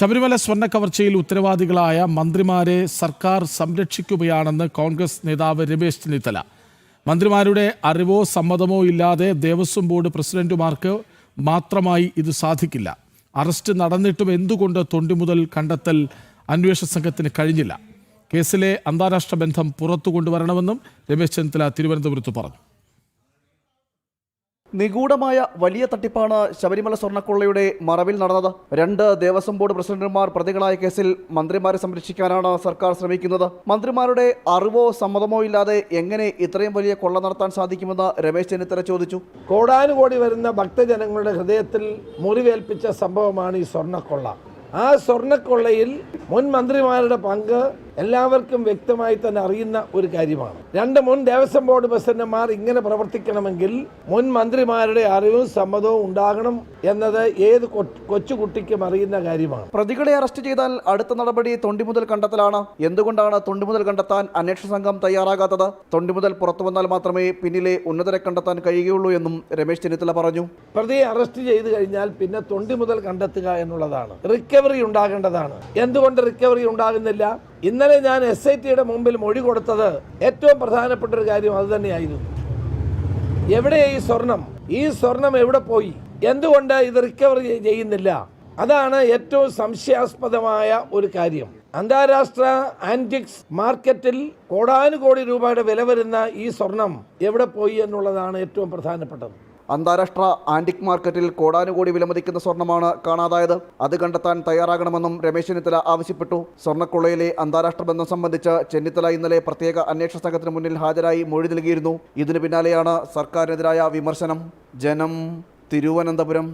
ശബരിമല സ്വർണ്ണക്കവർച്ചയിൽ ഉത്തരവാദികളായ മന്ത്രിമാരെ സർക്കാർ സംരക്ഷിക്കുകയാണെന്ന് കോൺഗ്രസ് നേതാവ് രമേശ് ചെന്നിത്തല. മന്ത്രിമാരുടെ അറിവോ സമ്മതമോ ഇല്ലാതെ ദേവസ്വം ബോർഡ് പ്രസിഡന്റുമാർക്ക് മാത്രമായി ഇത് സാധിക്കില്ല. അറസ്റ്റ് നടന്നിട്ടും എന്തുകൊണ്ട് തൊണ്ടിമുതൽ കണ്ടെത്തൽ അന്വേഷണ സംഘത്തിന് കഴിഞ്ഞില്ല? കേസിലെ അന്താരാഷ്ട്ര ബന്ധം പുറത്തു കൊണ്ടുവരണമെന്നും രമേശ് ചെന്നിത്തല തിരുവനന്തപുരത്ത് പറഞ്ഞു. നിഗൂഢമായ വലിയ തട്ടിപ്പാണ് ശബരിമല സ്വർണ്ണക്കൊള്ളയുടെ മറവിൽ നടന്നത്. 2 ദേവസ്വം ബോർഡ് പ്രസിഡന്റുമാർ പ്രതികളായ കേസിൽ മന്ത്രിമാരെ സംരക്ഷിക്കാനാണ് സർക്കാർ ശ്രമിക്കുന്നത്. മന്ത്രിമാരുടെ അറിവോ സമ്മതമോ ഇല്ലാതെ എങ്ങനെ ഇത്രയും വലിയ കൊള്ള നടത്താൻ സാധിക്കുമെന്ന് രമേശ് ചെന്നിത്തല ചോദിച്ചു. കോടാനുകോടി വരുന്ന ഭക്തജനങ്ങളുടെ ഹൃദയത്തിൽ മുറിവേൽപ്പിച്ച സംഭവമാണ് ഈ സ്വർണ്ണക്കൊള്ള. ആ സ്വർണ്ണക്കൊള്ളയിൽ മുൻ മന്ത്രിമാരുടെ പങ്ക് എല്ലാവർക്കും വ്യക്തമായി തന്നെ അറിയുന്ന ഒരു കാര്യമാണ്. 2 മുൻ ദേവസ്വം ബോർഡ് പ്രസിഡന്റുമാർ ഇങ്ങനെ പ്രവർത്തിക്കണമെങ്കിൽ മുൻ മന്ത്രിമാരുടെ അറിവും സമ്മതവും ഉണ്ടാകണം എന്നത് ഏത് കൊച്ചുകുട്ടിക്കും അറിയുന്ന കാര്യമാണ്. പ്രതികളെ അറസ്റ്റ് ചെയ്താൽ അടുത്ത നടപടി തൊണ്ടിമുതൽ കണ്ടെത്തലാണ്. എന്തുകൊണ്ടാണ് തൊണ്ടിമുതൽ കണ്ടെത്താൻ അന്വേഷണ സംഘം തയ്യാറാകാത്തത്? തൊണ്ടിമുതൽ പുറത്തു വന്നാൽ മാത്രമേ പിന്നിലെ ഉന്നതരെ കണ്ടെത്താൻ കഴിയുകയുള്ളൂ എന്നും രമേശ് ചെന്നിത്തല പറഞ്ഞു. പ്രതിയെ അറസ്റ്റ് ചെയ്തു കഴിഞ്ഞാൽ പിന്നെ തൊണ്ടിമുതൽ കണ്ടെത്തുക എന്നുള്ളതാണ്. റിക്കവറി ഉണ്ടാകേണ്ടതാണ്. എന്തുകൊണ്ട് റിക്കവറി ഉണ്ടാകുന്നില്ല? ഇന്നലെ ഞാൻ SITയുടെ മുമ്പിൽ മൊഴി കൊടുത്തത് ഏറ്റവും പ്രധാനപ്പെട്ട ഒരു കാര്യം അത് തന്നെയായിരുന്നു. എവിടെ ഈ സ്വർണം എവിടെ പോയി? എന്തുകൊണ്ട് ഇത് റിക്കവറി ചെയ്യുന്നില്ല? അതാണ് ഏറ്റവും സംശയാസ്പദമായ ഒരു കാര്യം. അന്താരാഷ്ട്ര ആന്റിക്സ് മാർക്കറ്റിൽ കോടാനുകോടി രൂപയുടെ വില വരുന്ന ഈ സ്വർണം എവിടെ പോയി എന്നുള്ളതാണ് ഏറ്റവും പ്രധാനപ്പെട്ടത്. അന്താരാഷ്ട്ര ആന്റിക് മാർക്കറ്റിൽ കോടാനുകോടി വിലമതിക്കുന്ന സ്വർണ്ണമാണ് കാണാതായത്. അത് കണ്ടെത്താൻ തയ്യാറാകണമെന്നും രമേശ് ചെന്നിത്തല ആവശ്യപ്പെട്ടു. സ്വർണ്ണക്കൊള്ളയിലെ അന്താരാഷ്ട്ര ബന്ധം സംബന്ധിച്ച് ചെന്നിത്തല ഇന്നലെ പ്രത്യേക അന്വേഷണ സംഘത്തിന് മുന്നിൽ ഹാജരായി മൊഴി നൽകിയിരുന്നു. ഇതിനു പിന്നാലെയാണ് സർക്കാരിനെതിരായ വിമർശനം. ജനം, തിരുവനന്തപുരം.